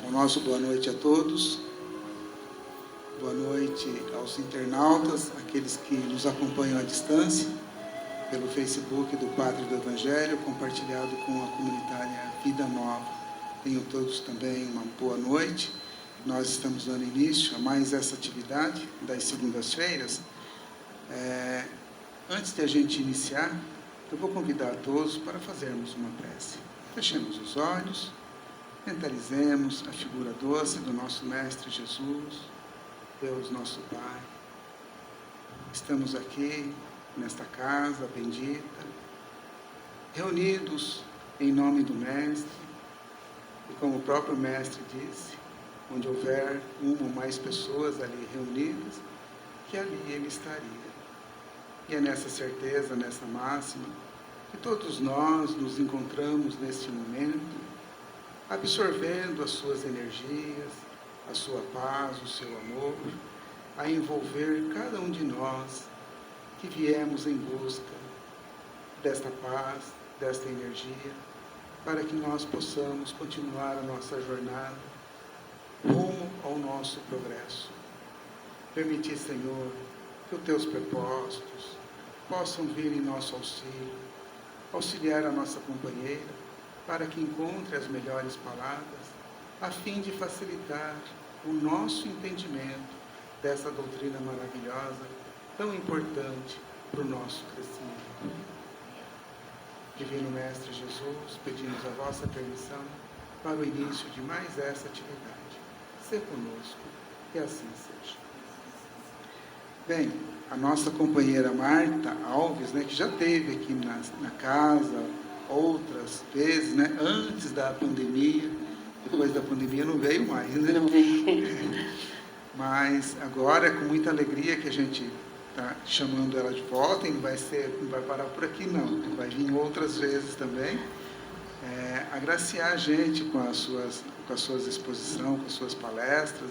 ao nosso boa noite a todos. Boa noite aos internautas, aqueles que nos acompanham à distância, pelo Facebook do Pátria do Evangelho, compartilhado com a comunitária Vida Nova. Tenham todos também uma boa noite. Nós estamos dando início a mais essa atividade das segundas-feiras. Antes de a gente iniciar, eu vou convidar a todos para fazermos uma prece. Fechemos os olhos, mentalizemos a figura doce do nosso Mestre Jesus, Deus nosso Pai. Estamos aqui, nesta casa bendita, reunidos em nome do Mestre, e como o próprio Mestre disse, onde houver uma ou mais pessoas ali reunidas, que ali Ele estaria. E é nessa certeza, nessa máxima, que todos nós nos encontramos neste momento, absorvendo as suas energias, a sua paz, o seu amor, a envolver cada um de nós que viemos em busca desta paz, desta energia, para que nós possamos continuar a nossa jornada rumo ao nosso progresso. Permitir, Senhor, que os teus propósitos possam vir em nosso auxílio, auxiliar a nossa companheira, para que encontre as melhores palavras, a fim de facilitar o nosso entendimento dessa doutrina maravilhosa, tão importante para o nosso crescimento. Divino Mestre Jesus, pedimos a vossa permissão para o início de mais essa atividade. Sê conosco, que assim seja. Bem, a nossa companheira Marta Alves, que já esteve aqui na casa outras vezes, antes da pandemia, depois da pandemia não veio mais, Não veio. Mas agora é com muita alegria que a gente está chamando ela de volta, e não vai parar por aqui não, vai vir outras vezes também, agraciar a gente com as suas exposições, com as suas palestras,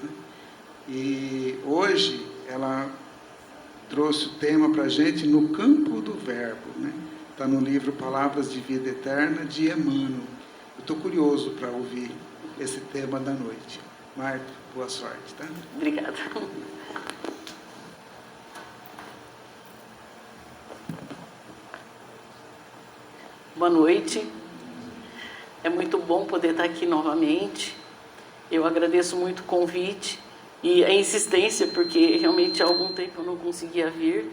E hoje ela trouxe o tema para a gente no campo do verbo, Está no livro Palavras de Vida Eterna, de Emmanuel. Eu estou curioso para ouvir esse tema da noite. Marta, boa sorte, tá? Obrigada. Boa noite. É muito bom poder estar aqui novamente. Eu agradeço muito o convite e a insistência, porque realmente há algum tempo eu não conseguia vir,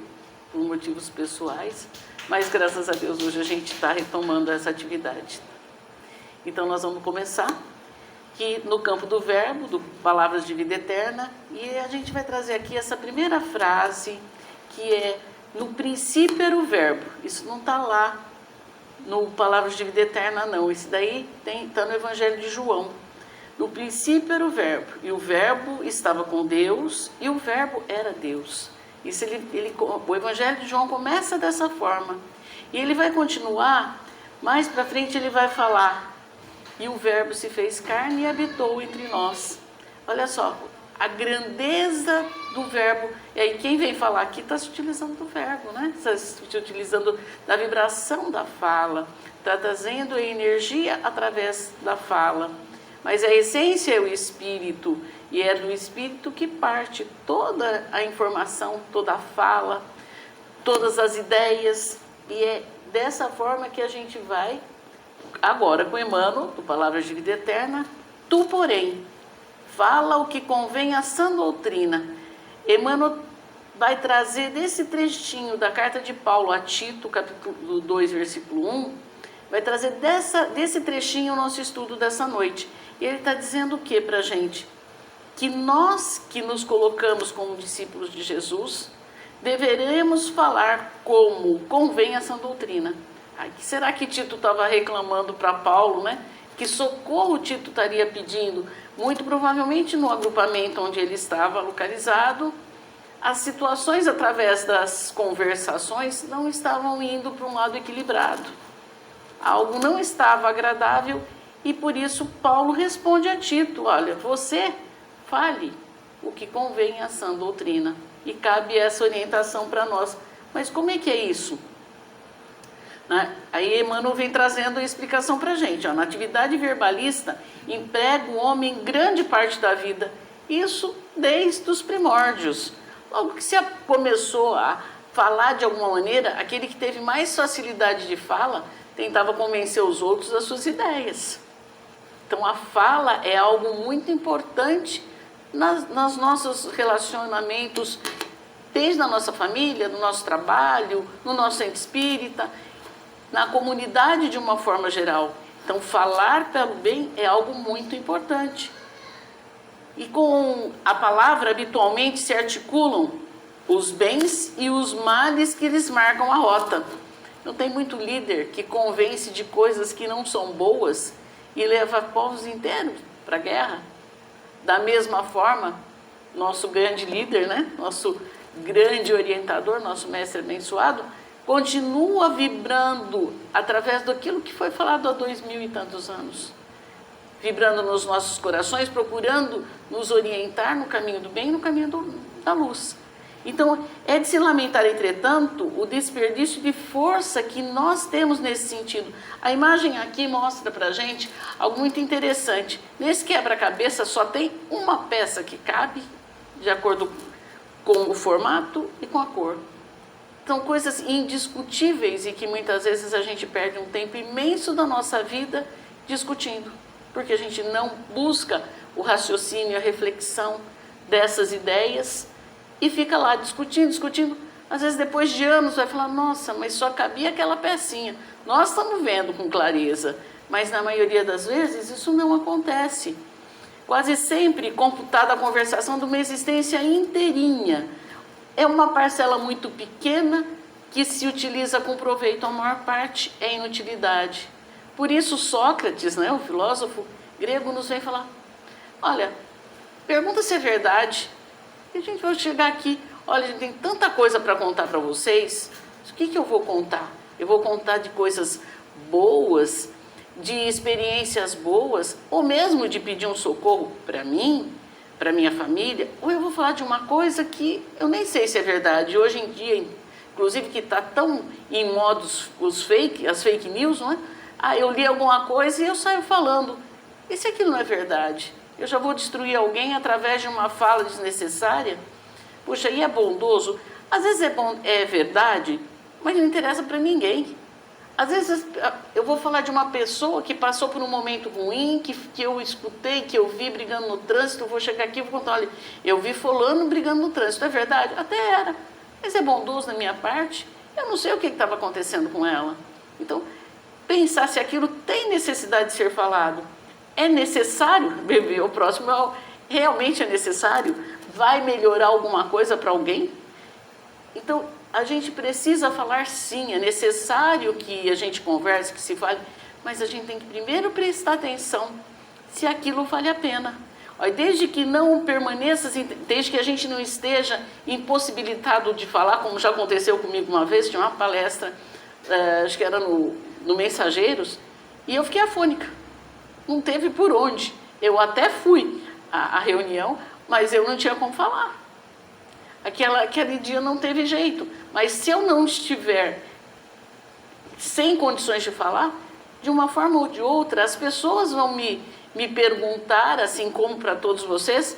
por motivos pessoais, mas graças a Deus hoje a gente está retomando essa atividade. Então nós vamos começar aqui no campo do verbo, do Palavras de Vida Eterna, e a gente vai trazer aqui essa primeira frase, que é: no princípio era o verbo. Isso não está lá no Palavras de Vida Eterna, não. Isso daí está no Evangelho de João. No princípio era o verbo, e o verbo estava com Deus, e o verbo era Deus. Isso o Evangelho de João começa dessa forma. E ele vai continuar, mais para frente ele vai falar: e o verbo se fez carne e habitou entre nós. Olha só, a grandeza do verbo. E aí quem vem falar aqui está se utilizando do verbo, Está se utilizando da vibração da fala, está trazendo a energia através da fala. Mas a essência é o Espírito, e é do Espírito que parte toda a informação, toda a fala, todas as ideias, e é dessa forma que a gente vai, agora com Emmanuel, do Palavras de Vida Eterna. Tu, porém, fala o que convém à sã doutrina. Emmanuel vai trazer desse trechinho da carta de Paulo a Tito, capítulo 2, versículo 1, vai trazer desse trechinho o nosso estudo dessa noite. E ele está dizendo o que para a gente? Que nós que nos colocamos como discípulos de Jesus, deveremos falar como convém a sã doutrina. Será que Tito estava reclamando para Paulo, Que socorro Tito estaria pedindo? Muito provavelmente no agrupamento onde ele estava localizado, as situações através das conversações não estavam indo para um lado equilibrado. Algo não estava agradável. E por isso Paulo responde a Tito: olha, você fale o que convém à sã doutrina. E cabe essa orientação para nós. Mas como é que é isso? né? Aí Emmanuel vem trazendo a explicação para a gente. Ó, na atividade verbalista, emprega o homem grande parte da vida. Isso desde os primórdios. Logo que se começou a falar de alguma maneira, aquele que teve mais facilidade de fala tentava convencer os outros das suas ideias. Então a fala é algo muito importante nos nossos relacionamentos, desde a nossa família, no nosso trabalho, no nosso centro espírita, na comunidade de uma forma geral. Então falar pelo bem é algo muito importante. E com a palavra habitualmente se articulam os bens e os males que lhes marcam a rota. Não tem muito líder que convence de coisas que não são boas e leva povos inteiros para a guerra. Da mesma forma, nosso grande líder, né? Nosso grande orientador, nosso mestre abençoado, continua vibrando através daquilo que foi falado há 2000 e tantos anos. Vibrando nos nossos corações, procurando nos orientar no caminho do bem e no caminho da luz. Então, é de se lamentar, entretanto, o desperdício de força que nós temos nesse sentido. A imagem aqui mostra para a gente algo muito interessante. Nesse quebra-cabeça só tem uma peça que cabe, de acordo com o formato e com a cor. São coisas indiscutíveis e que muitas vezes a gente perde um tempo imenso da nossa vida discutindo, porque a gente não busca o raciocínio, a reflexão dessas ideias e fica lá discutindo. Às vezes depois de anos vai falar, nossa, mas só cabia aquela pecinha. Nós estamos vendo com clareza, mas na maioria das vezes isso não acontece. Quase sempre computada a conversação de uma existência inteirinha. É uma parcela muito pequena que se utiliza com proveito, a maior parte é inutilidade. Por isso Sócrates, né, o filósofo grego, nos vem falar, olha, pergunta se é verdade. E a gente vai chegar aqui, olha, a gente tem tanta coisa para contar para vocês, o que eu vou contar? Eu vou contar de coisas boas, de experiências boas, ou mesmo de pedir um socorro para mim, para minha família, ou eu vou falar de uma coisa que eu nem sei se é verdade. Hoje em dia, inclusive que está tão em modos as fake news, não é? Ah, eu li alguma coisa e eu saio falando. E se aquilo não é verdade? Eu já vou destruir alguém através de uma fala desnecessária? Puxa, e é bondoso? Às vezes é verdade, mas não interessa para ninguém. Às vezes eu vou falar de uma pessoa que passou por um momento ruim, que eu escutei, que eu vi brigando no trânsito, eu vou chegar aqui e vou contar, olha, eu vi fulano brigando no trânsito, é verdade? Até era, mas é bondoso da minha parte? Eu não sei o que estava acontecendo com ela. Então, pensar se aquilo tem necessidade de ser falado. É necessário beber o próximo? Realmente é necessário? Vai melhorar alguma coisa para alguém? Então, a gente precisa falar sim, é necessário que a gente converse, que se fale, mas a gente tem que primeiro prestar atenção se aquilo vale a pena. Desde que não permaneça, desde que a gente não esteja impossibilitado de falar, como já aconteceu comigo uma vez, tinha uma palestra, acho que era no Mensageiros, e eu fiquei afônica. Não teve por onde. Eu até fui à reunião, mas eu não tinha como falar. Aquele dia não teve jeito. Mas se eu não estiver sem condições de falar, de uma forma ou de outra, as pessoas vão me perguntar, assim como para todos vocês,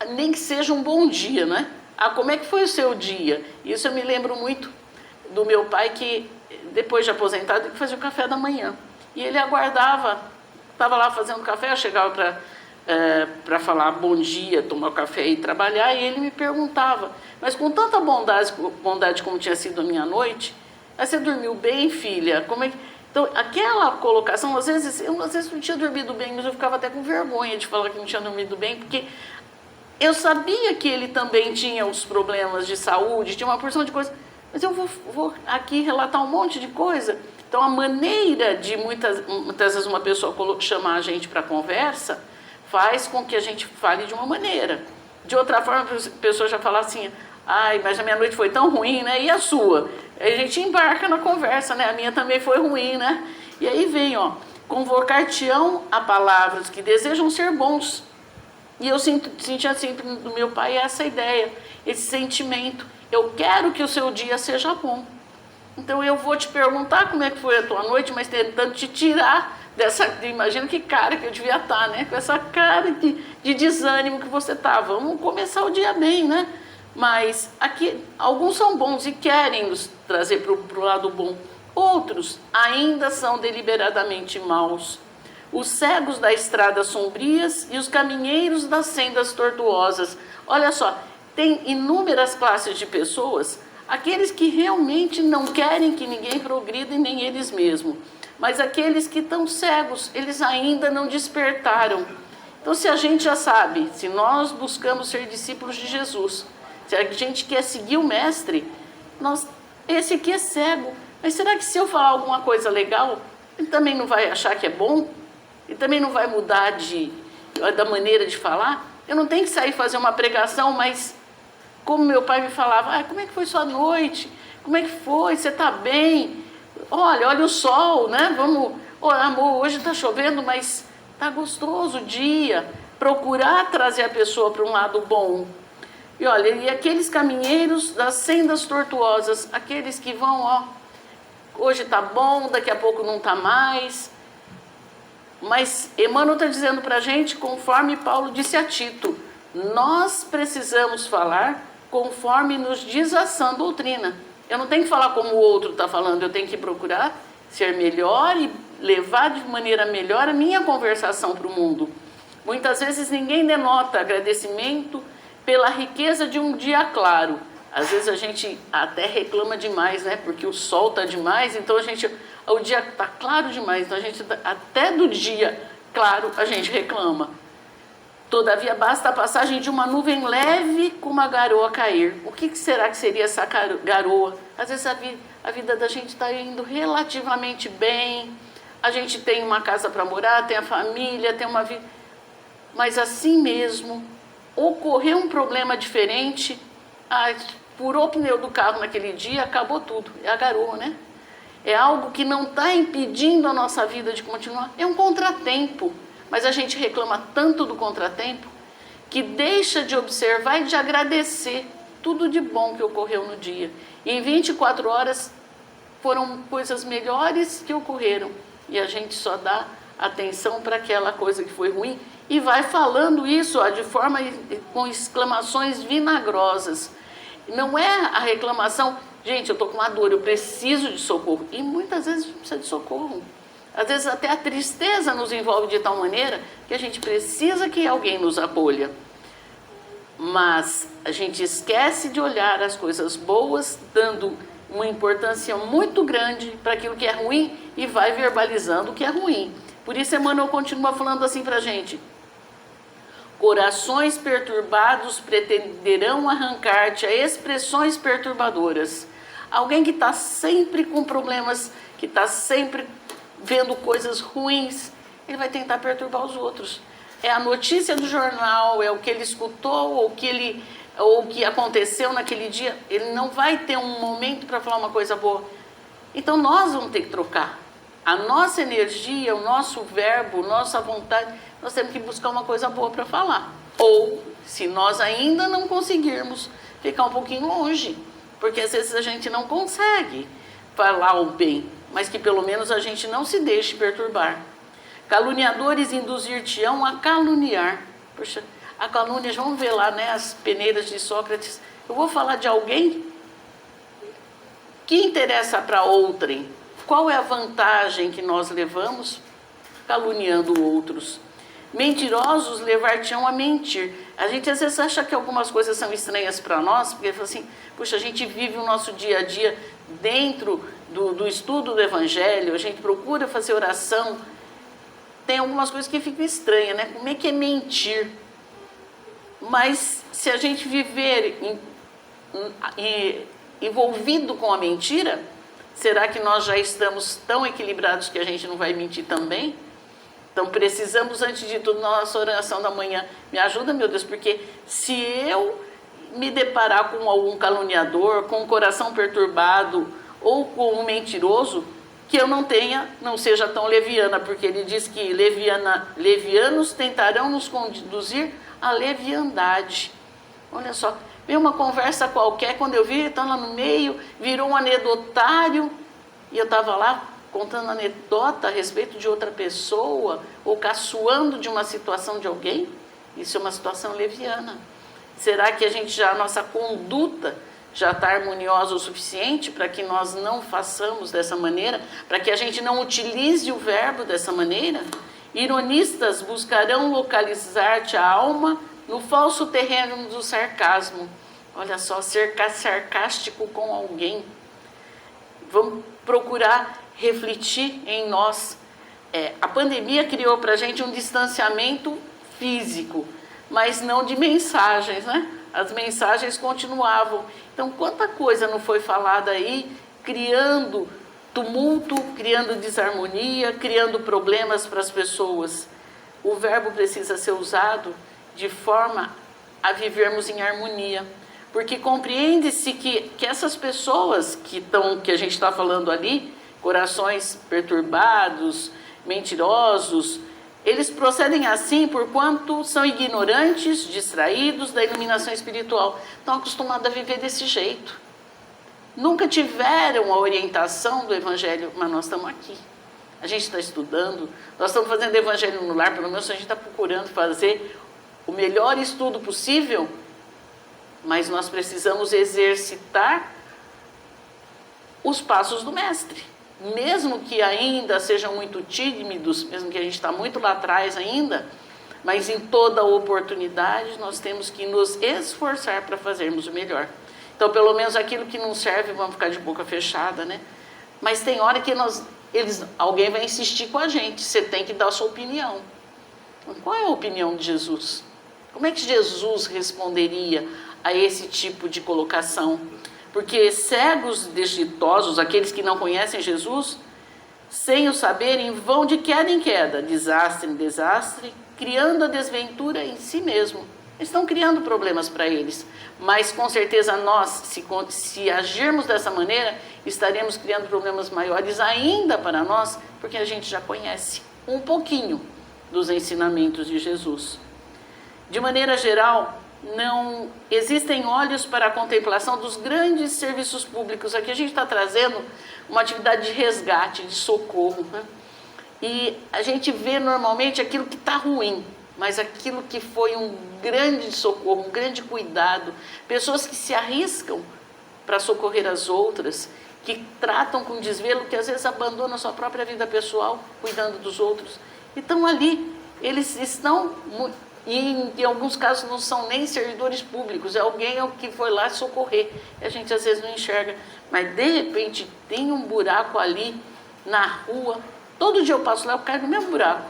nem que seja um bom dia, né? Ah, como é que foi o seu dia? Isso eu me lembro muito do meu pai, que depois de aposentado, ele fazia o café da manhã. E ele aguardava, estava lá fazendo café, eu chegava para falar bom dia, tomar café e trabalhar, e ele me perguntava, mas com tanta bondade como tinha sido a minha noite, você dormiu bem, filha? Como é que... Então, aquela colocação, às vezes não tinha dormido bem, mas eu ficava até com vergonha de falar que não tinha dormido bem, porque eu sabia que ele também tinha os problemas de saúde, tinha uma porção de coisas, mas eu vou aqui relatar um monte de coisa. Então, a maneira de muitas vezes uma pessoa chamar a gente para conversa faz com que a gente fale de uma maneira. De outra forma, a pessoa já fala assim, ai, mas a minha noite foi tão ruim, né? E a sua? Aí a gente embarca na conversa, né? A minha também foi ruim, né? E aí vem, convocar-te-ão a palavras que desejam ser bons. E eu sentia sempre do meu pai essa ideia, esse sentimento. Eu quero que o seu dia seja bom. Então eu vou te perguntar como é que foi a tua noite, mas tentando te tirar dessa... Imagina que cara que eu devia estar, né? Com essa cara de desânimo que você está. Vamos começar o dia bem, né? Mas aqui, alguns são bons e querem nos trazer para o lado bom. Outros ainda são deliberadamente maus. Os cegos da estrada sombrias e os caminheiros das sendas tortuosas. Olha só, tem inúmeras classes de pessoas, aqueles que realmente não querem que ninguém progrida e nem eles mesmos. Mas aqueles que estão cegos, eles ainda não despertaram. Então, se a gente já sabe, se nós buscamos ser discípulos de Jesus, se a gente quer seguir o Mestre, esse aqui é cego. Mas será que se eu falar alguma coisa legal, ele também não vai achar que é bom? Ele também não vai mudar da maneira de falar? Eu não tenho que sair fazer uma pregação, mas como meu pai me falava, como é que foi sua noite? Como é que foi? Você está bem? Olha o sol, né? Amor, hoje está chovendo, mas está gostoso o dia. Procurar trazer a pessoa para um lado bom. E olha, e aqueles caminheiros das sendas tortuosas, aqueles que vão, hoje está bom, daqui a pouco não está mais. Mas Emmanuel está dizendo para a gente, conforme Paulo disse a Tito, nós precisamos falar conforme nos diz a sã doutrina. Eu não tenho que falar como o outro está falando, eu tenho que procurar ser melhor e levar de maneira melhor a minha conversação para o mundo. Muitas vezes ninguém denota agradecimento pela riqueza de um dia claro. Às vezes a gente até reclama demais, né? Porque o sol está demais, então o dia está claro demais, então a gente até do dia claro a gente reclama. Todavia basta a passagem de uma nuvem leve com uma garoa cair. O que será que seria essa garoa? Às vezes a vida da gente está indo relativamente bem, a gente tem uma casa para morar, tem a família, tem uma vida... Mas assim mesmo, ocorreu um problema diferente, furou o pneu do carro naquele dia, acabou tudo. É a garoa, né? É algo que não está impedindo a nossa vida de continuar. É um contratempo. Mas a gente reclama tanto do contratempo que deixa de observar e de agradecer tudo de bom que ocorreu no dia. E em 24 horas foram coisas melhores que ocorreram. E a gente só dá atenção para aquela coisa que foi ruim e vai falando isso de forma com exclamações vinagrosas. Não é a reclamação, gente, eu estou com uma dor, eu preciso de socorro. E muitas vezes a gente precisa de socorro. Às vezes até a tristeza nos envolve de tal maneira que a gente precisa que alguém nos acolha. Mas a gente esquece de olhar as coisas boas, dando uma importância muito grande para aquilo que é ruim e vai verbalizando o que é ruim. Por isso Emmanuel continua falando assim para a gente. Corações perturbados pretenderão arrancar-te a expressões perturbadoras. Alguém que está sempre com problemas, que está sempre vendo coisas ruins, ele vai tentar perturbar os outros. É a notícia do jornal, é o que ele escutou, ou o que aconteceu naquele dia. Ele não vai ter um momento para falar uma coisa boa. Então nós vamos ter que trocar. A nossa energia, o nosso verbo, nossa vontade, nós temos que buscar uma coisa boa para falar. Ou, se nós ainda não conseguirmos, ficar um pouquinho longe. Porque às vezes a gente não consegue falar o bem, mas que pelo menos a gente não se deixe perturbar. Caluniadores induzir-te-ão a caluniar. Poxa, a calúnia, vamos ver lá, né, as peneiras de Sócrates. Eu vou falar de alguém que interessa para outrem. Qual é a vantagem que nós levamos? Caluniando outros. Mentirosos levar-te-ão a mentir. A gente às vezes acha que algumas coisas são estranhas para nós, porque assim, puxa, a gente vive o nosso dia a dia dentro do estudo do Evangelho, a gente procura fazer oração, tem algumas coisas que ficam estranhas, né? Como é que é mentir? Mas se a gente viver envolvido com a mentira, será que nós já estamos tão equilibrados que a gente não vai mentir também? Então precisamos, antes de tudo, na nossa oração da manhã, me ajuda, meu Deus, porque se eu me deparar com algum caluniador, com um coração perturbado ou com um mentiroso, que eu não seja tão leviana, porque ele diz que levianos tentarão nos conduzir à leviandade. Olha só, Veio uma conversa qualquer, quando eu vi, ele está lá no meio, virou um anedotário, e eu estava lá contando anedota a respeito de outra pessoa, ou caçoando de uma situação de alguém. Isso é uma situação leviana. Será que a nossa conduta já está harmoniosa o suficiente para que nós não façamos dessa maneira, para que a gente não utilize o verbo dessa maneira? Ironistas buscarão localizar-te a alma no falso terreno do sarcasmo. Olha só, ser sarcástico com alguém. Vamos procurar refletir em nós. A pandemia criou para a gente um distanciamento físico, mas não de mensagens, né? As mensagens continuavam. Então, quanta coisa não foi falada aí, criando tumulto, criando desarmonia, criando problemas para as pessoas. O verbo precisa ser usado de forma a vivermos em harmonia. Porque compreende-se que essas pessoas que a gente está falando ali, corações perturbados, mentirosos, eles procedem assim por quanto são ignorantes, distraídos da iluminação espiritual. Estão acostumados a viver desse jeito. Nunca tiveram a orientação do Evangelho, mas nós estamos aqui. A gente está estudando, nós estamos fazendo Evangelho no Lar, pelo menos a gente está procurando fazer o melhor estudo possível, mas nós precisamos exercitar os passos do Mestre. Mesmo que ainda sejam muito tímidos, mesmo que a gente está muito lá atrás ainda, mas em toda oportunidade nós temos que nos esforçar para fazermos o melhor. Então, pelo menos aquilo que não serve, vamos ficar de boca fechada, né? Mas tem hora que alguém vai insistir com a gente, você tem que dar a sua opinião. Qual é a opinião de Jesus? Como é que Jesus responderia a esse tipo de colocação? Porque cegos desditosos, aqueles que não conhecem Jesus, sem o saberem, vão de queda em queda, desastre em desastre, criando a desventura em si mesmo. Eles estão criando problemas para eles, mas com certeza nós, se agirmos dessa maneira, estaremos criando problemas maiores ainda para nós, porque a gente já conhece um pouquinho dos ensinamentos de Jesus. De maneira geral, não existem olhos para a contemplação dos grandes serviços públicos. Aqui a gente está trazendo uma atividade de resgate, de socorro, né? E a gente vê normalmente aquilo que está ruim, mas aquilo que foi um grande socorro, um grande cuidado, pessoas que se arriscam para socorrer as outras, que tratam com desvelo, que às vezes abandonam a sua própria vida pessoal, cuidando dos outros. Então ali, eles estão... E em alguns casos não são nem servidores públicos, é alguém que foi lá socorrer. E a gente às vezes não enxerga, mas de repente tem um buraco ali na rua. Todo dia eu passo lá, eu caio no mesmo buraco.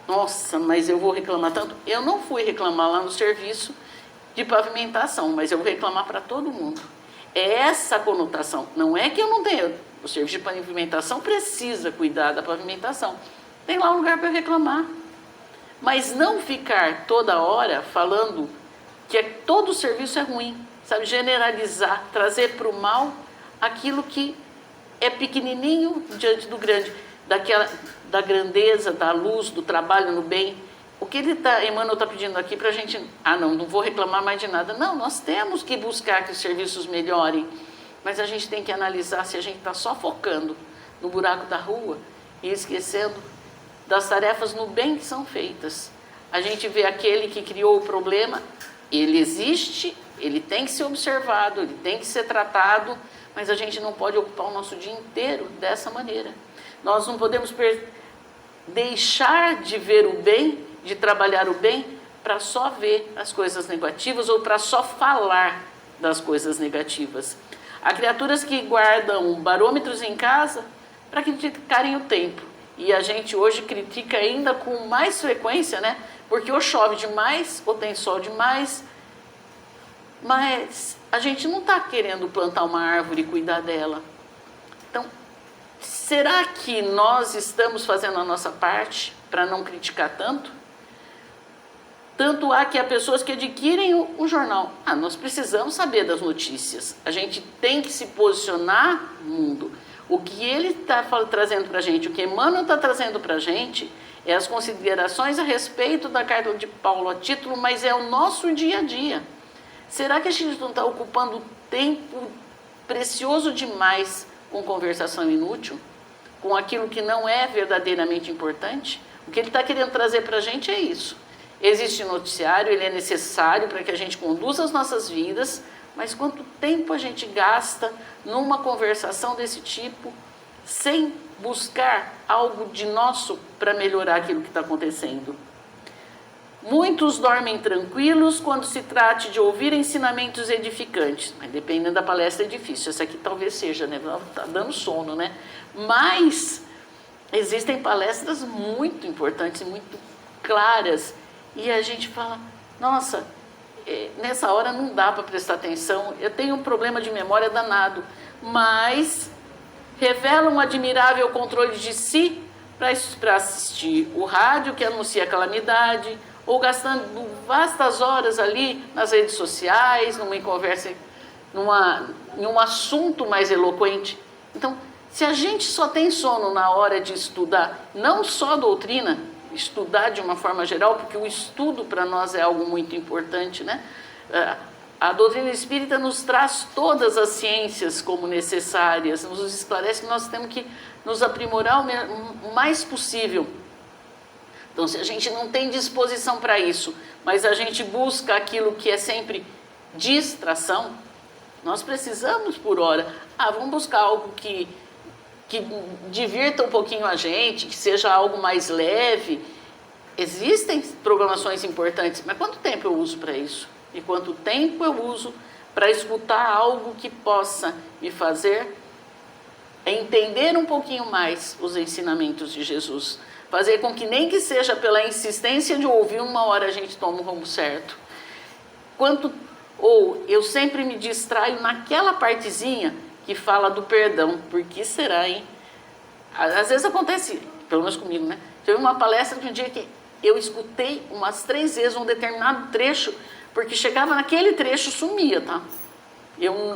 Nossa, mas eu vou reclamar tanto. Eu não fui reclamar lá no serviço de pavimentação, mas eu vou reclamar para todo mundo. É essa conotação. Não é que eu não tenho. O serviço de pavimentação precisa cuidar da pavimentação. Tem lá um lugar para eu reclamar. Mas não ficar toda hora falando que todo serviço é ruim, sabe? Generalizar, trazer para o mal aquilo que é pequenininho diante do grande, da grandeza, da luz, do trabalho no bem. O que Emmanuel está pedindo aqui para a gente... não vou reclamar mais de nada. Não, nós temos que buscar que os serviços melhorem, mas a gente tem que analisar se a gente está só focando no buraco da rua e esquecendo das tarefas no bem que são feitas. A gente vê aquele que criou o problema, ele existe, ele tem que ser observado, ele tem que ser tratado, mas a gente não pode ocupar o nosso dia inteiro dessa maneira. Nós não podemos deixar de ver o bem, de trabalhar o bem, para só ver as coisas negativas ou para só falar das coisas negativas. Há criaturas que guardam barômetros em casa para criticarem o tempo. E a gente hoje critica ainda com mais frequência, né? Porque ou chove demais, ou tem sol demais. Mas a gente não está querendo plantar uma árvore e cuidar dela. Então, será que nós estamos fazendo a nossa parte para não criticar tanto? Tanto há que há pessoas que adquirem o jornal. Nós precisamos saber das notícias. A gente tem que se posicionar no mundo. O que ele está trazendo para a gente, o que Emmanuel está trazendo para a gente, é as considerações a respeito da carta de Paulo a título, mas é o nosso dia a dia. Será que a gente não está ocupando tempo precioso demais com conversação inútil? Com aquilo que não é verdadeiramente importante? O que ele está querendo trazer para a gente é isso. Existe noticiário, ele é necessário para que a gente conduza as nossas vidas, mas quanto tempo a gente gasta numa conversação desse tipo, sem buscar algo de nosso para melhorar aquilo que está acontecendo? Muitos dormem tranquilos quando se trate de ouvir ensinamentos edificantes. Mas dependendo da palestra é difícil. Essa aqui talvez seja, né? Está dando sono, né? Mas existem palestras muito importantes, muito claras. E a gente fala, nossa, nessa hora não dá para prestar atenção. Eu tenho um problema de memória danado. Mas revela um admirável controle de si para assistir o rádio que anuncia a calamidade, ou gastando vastas horas ali nas redes sociais, numa conversa, em um assunto mais eloquente. Então, se a gente só tem sono na hora de estudar, não só doutrina, estudar de uma forma geral, porque o estudo para nós é algo muito importante, né? A doutrina espírita nos traz todas as ciências como necessárias, nos esclarece que nós temos que nos aprimorar o mais possível. Então, se a gente não tem disposição para isso, mas a gente busca aquilo que é sempre distração, nós precisamos, por hora, vamos buscar algo que divirta um pouquinho a gente, que seja algo mais leve. Existem programações importantes, mas quanto tempo eu uso para isso? E quanto tempo eu uso para escutar algo que possa me fazer entender um pouquinho mais os ensinamentos de Jesus? Fazer com que nem que seja pela insistência de ouvir, uma hora a gente toma o rumo certo. Ou eu sempre me distraio naquela partezinha que fala do perdão. Por que será, hein? Às vezes acontece, pelo menos comigo, né? Teve uma palestra de um dia que eu escutei umas 3 vezes um determinado trecho, porque chegava naquele trecho, sumia, tá?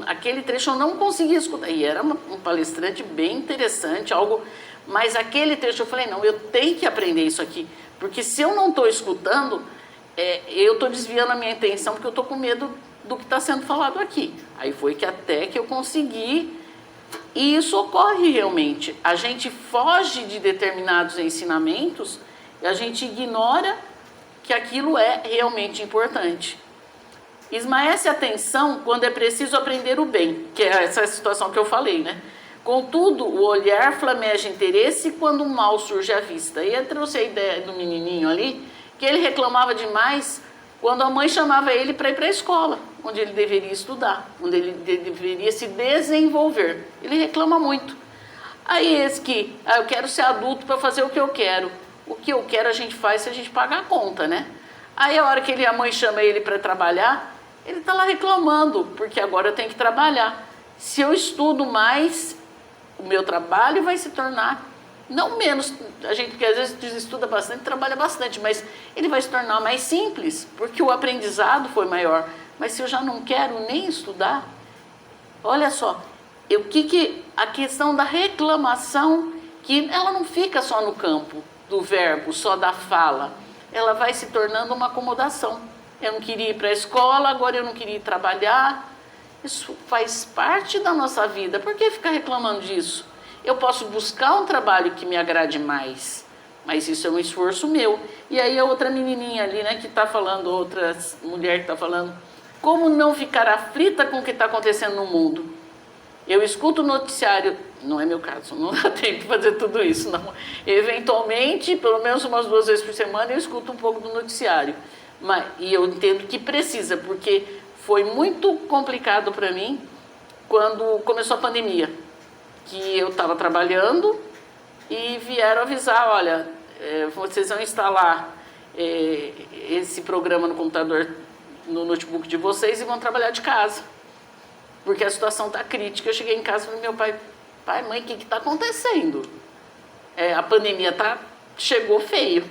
Aquele trecho eu não conseguia escutar. E era um palestrante bem interessante, mas aquele trecho eu falei, não, eu tenho que aprender isso aqui, porque se eu não estou escutando, eu estou desviando a minha atenção, porque eu estou com medo do que está sendo falado aqui. Aí foi que até que eu consegui, e isso ocorre realmente. A gente foge de determinados ensinamentos e a gente ignora que aquilo é realmente importante. Esmaece a atenção quando é preciso aprender o bem, que é essa situação que eu falei, né? Contudo, o olhar flameja interesse quando o mal surge à vista. E eu trouxe a ideia do menininho ali, que ele reclamava demais quando a mãe chamava ele para ir para a escola, onde ele deveria estudar, onde ele deveria se desenvolver. Ele reclama muito. Aí eu quero ser adulto para fazer o que eu quero. O que eu quero a gente faz se a gente pagar a conta, né? Aí a hora que a mãe chama ele para trabalhar, ele está lá reclamando, porque agora eu tenho que trabalhar. Se eu estudo mais, o meu trabalho vai se tornar, não menos, porque às vezes estuda bastante, trabalha bastante, mas ele vai se tornar mais simples, porque o aprendizado foi maior. Mas se eu já não quero nem estudar, olha só, a questão da reclamação, que ela não fica só no campo do verbo, só da fala, ela vai se tornando uma acomodação. Eu não queria ir para a escola, agora eu não queria ir trabalhar. Isso faz parte da nossa vida. Por que ficar reclamando disso? Eu posso buscar um trabalho que me agrade mais, mas isso é um esforço meu. E aí a outra menininha ali, né, que está falando, outra mulher que está falando, como não ficar aflita com o que está acontecendo no mundo? Eu escuto o noticiário, não é meu caso, não tenho que fazer tudo isso, não. Eventualmente, pelo menos umas 2 vezes por semana, eu escuto um pouco do noticiário. E eu entendo que precisa, porque foi muito complicado para mim quando começou a pandemia, que eu estava trabalhando e vieram avisar, olha, vocês vão instalar esse programa no computador, no notebook de vocês, e vão trabalhar de casa, porque a situação está crítica. Eu cheguei em casa e falei, meu pai, mãe, o que está acontecendo? A pandemia chegou feio.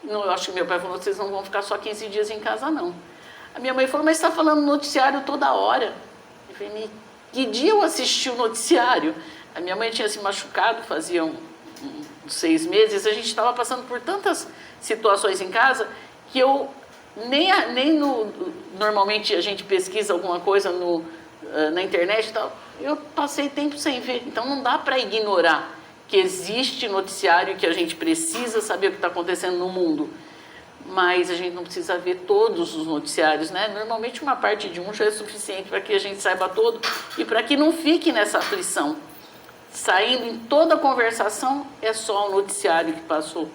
Eu acho que meu pai falou, vocês não vão ficar só 15 dias em casa, não. A minha mãe falou, mas você está falando noticiário toda hora. Eu falei, que dia eu assisti o noticiário? A minha mãe tinha se machucado, fazia uns 6 meses, a gente estava passando por tantas situações em casa, que eu Normalmente a gente pesquisa alguma coisa na internet e tal. Eu passei tempo sem ver, então não dá para ignorar que existe noticiário, que a gente precisa saber o que está acontecendo no mundo. Mas a gente não precisa ver todos os noticiários, né? Normalmente uma parte de um já é suficiente para que a gente saiba todo e para que não fique nessa aflição. Saindo em toda a conversação é só o noticiário que passou.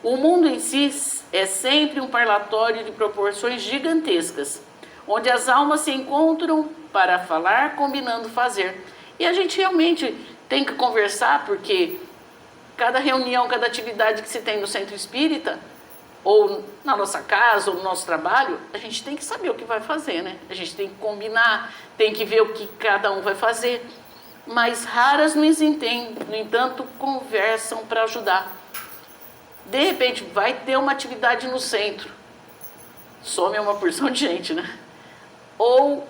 O mundo em si é sempre um parlatório de proporções gigantescas, onde as almas se encontram para falar, combinando fazer. E a gente realmente tem que conversar, porque cada reunião, cada atividade que se tem no centro espírita, ou na nossa casa, ou no nosso trabalho, a gente tem que saber o que vai fazer, né? A gente tem que combinar, tem que ver o que cada um vai fazer. Mas raras no entanto, conversam para ajudar. De repente, vai ter uma atividade no centro. Some uma porção de gente, né? Ou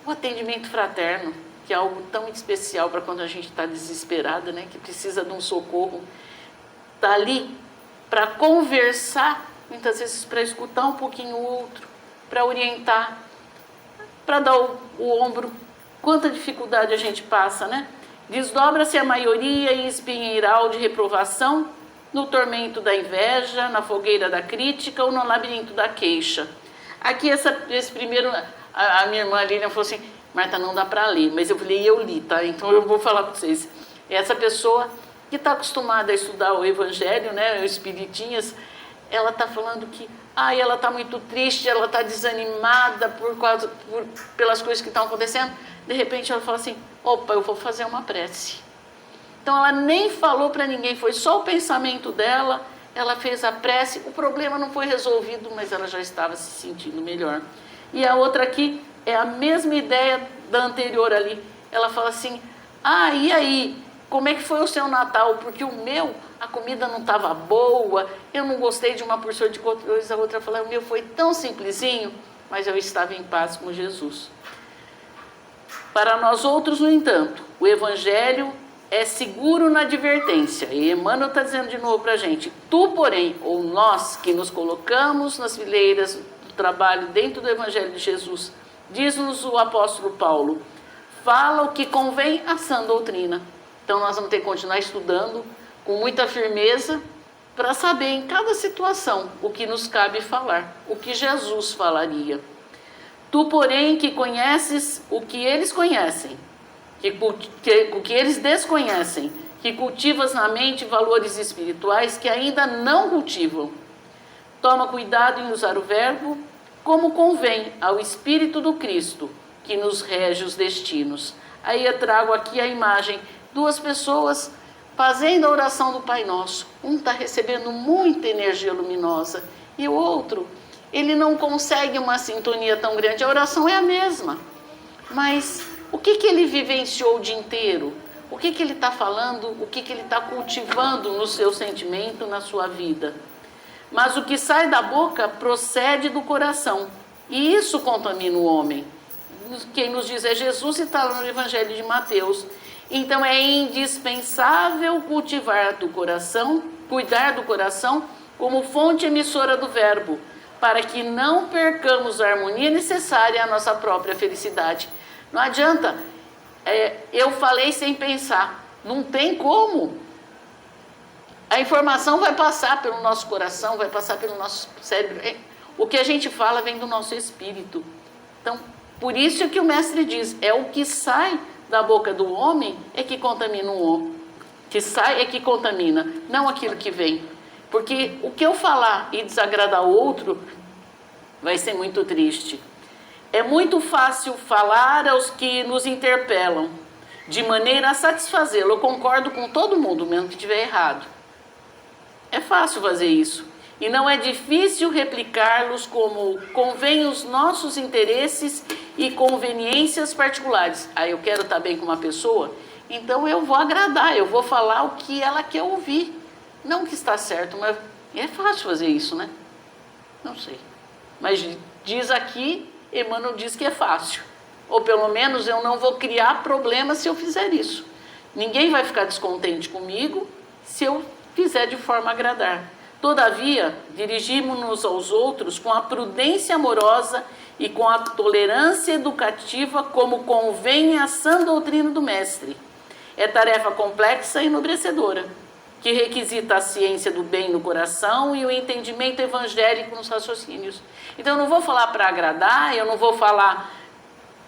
o atendimento fraterno, que é algo tão especial para quando a gente está desesperada, né? Que precisa de um socorro. Está ali para conversar, muitas vezes para escutar um pouquinho o outro, para orientar, para dar o ombro. Quanta dificuldade a gente passa, né? Desdobra-se a maioria em espinheiral de reprovação, no tormento da inveja, na fogueira da crítica ou no labirinto da queixa. Aqui esse primeiro, a minha irmã Lilian falou assim, Marta, não dá para ler, mas eu falei, eu li, tá? Então eu vou falar para vocês. Essa pessoa que está acostumada a estudar o Evangelho, né, os Espiritinhas, ela está falando que ela está muito triste, ela está desanimada pelas coisas que estão acontecendo. De repente ela fala assim, opa, eu vou fazer uma prece. Então ela nem falou para ninguém, foi só o pensamento dela, ela fez a prece, o problema não foi resolvido, mas ela já estava se sentindo melhor. E a outra aqui é a mesma ideia da anterior ali. Ela fala assim, e aí, como é que foi o seu Natal? Porque o meu, a comida não estava boa, eu não gostei de uma porção de coisa, a outra fala, o meu foi tão simplesinho, mas eu estava em paz com Jesus. Para nós outros, no entanto, o Evangelho é seguro na advertência. E Emmanuel está dizendo de novo para a gente, tu, porém, ou nós que nos colocamos nas fileiras do trabalho dentro do Evangelho de Jesus, diz-nos o apóstolo Paulo, fala o que convém à sã doutrina. Então nós vamos ter que continuar estudando com muita firmeza para saber em cada situação o que nos cabe falar, o que Jesus falaria. Tu, porém, que conheces o que eles conhecem, o que eles desconhecem, que cultivas na mente valores espirituais que ainda não cultivam. Toma cuidado em usar o verbo como convém ao Espírito do Cristo, que nos rege os destinos. Aí eu trago aqui a imagem, duas pessoas fazendo a oração do Pai Nosso. Um está recebendo muita energia luminosa e o outro, ele não consegue uma sintonia tão grande. A oração é a mesma, mas o que ele vivenciou o dia inteiro? O que ele está falando? O que ele está cultivando no seu sentimento, na sua vida? Mas o que sai da boca procede do coração. E isso contamina o homem. Quem nos diz é Jesus e está no Evangelho de Mateus. Então é indispensável cuidar do coração como fonte emissora do verbo, para que não percamos a harmonia necessária à nossa própria felicidade. Não adianta, eu falei sem pensar, não tem como. A informação vai passar pelo nosso coração, vai passar pelo nosso cérebro. O que a gente fala vem do nosso espírito. Então, por isso que o mestre diz, é o que sai da boca do homem é que contamina o homem. Que sai é que contamina, não aquilo que vem. Porque o que eu falar e desagradar o outro vai ser muito triste. É muito fácil falar aos que nos interpelam, de maneira a satisfazê-lo. Eu concordo com todo mundo, mesmo que estiver errado. É fácil fazer isso. E não é difícil replicá-los como convém os nossos interesses e conveniências particulares. Eu quero estar bem com uma pessoa, então eu vou agradar, eu vou falar o que ela quer ouvir. Não que está certo, mas é fácil fazer isso, né? Não sei. Mas diz aqui, Emmanuel diz que é fácil. Ou pelo menos eu não vou criar problemas se eu fizer isso. Ninguém vai ficar descontente comigo se eu fizer de forma a agradar. Todavia, dirigimos-nos aos outros com a prudência amorosa e com a tolerância educativa, como convém à sã doutrina do Mestre. É tarefa complexa e enobrecedora, que requisita a ciência do bem no coração e o entendimento evangélico nos raciocínios. Então, eu não vou falar para agradar, eu não vou falar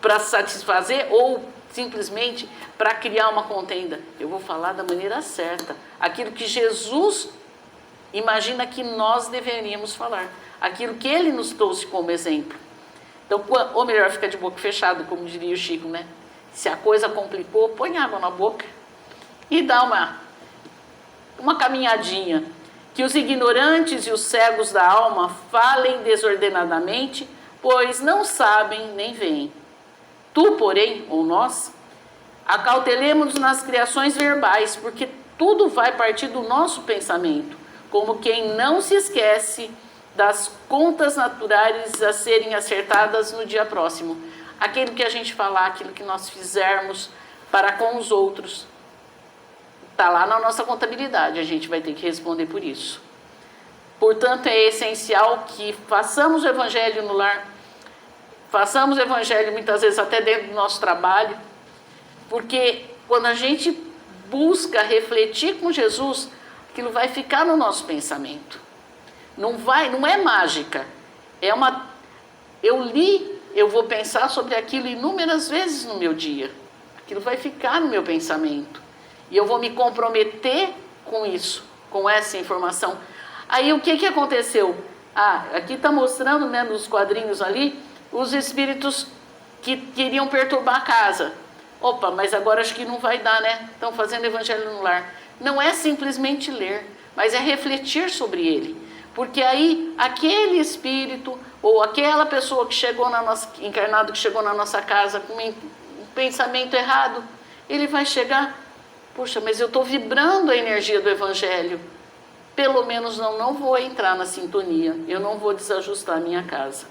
para satisfazer ou simplesmente para criar uma contenda. Eu vou falar da maneira certa, aquilo que Jesus imagina que nós deveríamos falar, aquilo que ele nos trouxe como exemplo. Então, ou melhor, fica de boca fechada, como diria o Chico, né? Se a coisa complicou, põe água na boca e dá uma caminhadinha. Que os ignorantes e os cegos da alma falem desordenadamente, pois não sabem nem veem. Tu, porém, ou nós, acautelemos-nos nas criações verbais, porque tudo vai partir do nosso pensamento, como quem não se esquece das contas naturais a serem acertadas no dia próximo. Aquilo que a gente falar, aquilo que nós fizermos para com os outros, está lá na nossa contabilidade, a gente vai ter que responder por isso. Portanto, é essencial que façamos o evangelho no lar, façamos o evangelho muitas vezes até dentro do nosso trabalho, porque quando a gente busca refletir com Jesus, aquilo vai ficar no nosso pensamento. Não é mágica. Eu li, eu vou pensar sobre aquilo inúmeras vezes no meu dia. Aquilo vai ficar no meu pensamento. E eu vou me comprometer com isso, com essa informação. Aí o que aconteceu? Aqui está mostrando, né, nos quadrinhos ali, os espíritos que queriam perturbar a casa. Opa, mas agora acho que não vai dar, né? Estão fazendo evangelho no lar. Não é simplesmente ler, mas é refletir sobre ele. Porque aí, aquele espírito, ou aquela pessoa que chegou encarnado que chegou na nossa casa com um pensamento errado, ele vai chegar, poxa, mas eu estou vibrando a energia do evangelho. Pelo menos não vou entrar na sintonia, eu não vou desajustar a minha casa.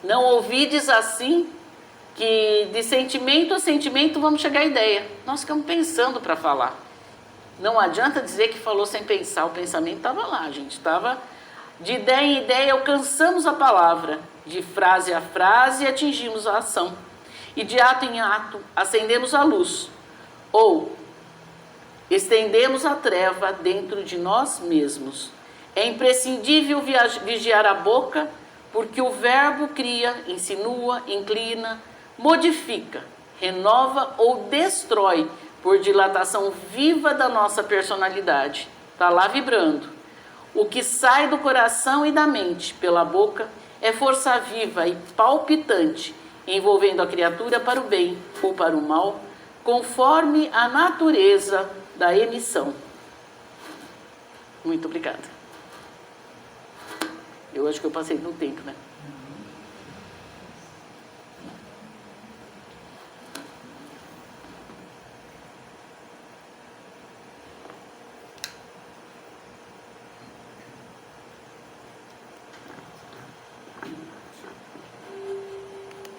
Não ouvides assim, que de sentimento a sentimento vamos chegar à ideia. Nós ficamos pensando para falar. Não adianta dizer que falou sem pensar, o pensamento estava lá, a gente estava de ideia em ideia, alcançamos a palavra, de frase a frase atingimos a ação, e de ato em ato acendemos a luz, ou estendemos a treva dentro de nós mesmos. É imprescindível vigiar a boca, porque o verbo cria, insinua, inclina, modifica, renova ou destrói, por dilatação viva da nossa personalidade. Está lá vibrando. O que sai do coração e da mente pela boca é força viva e palpitante, envolvendo a criatura para o bem ou para o mal, conforme a natureza da emissão. Muito obrigada. Eu acho que eu passei do tempo, né?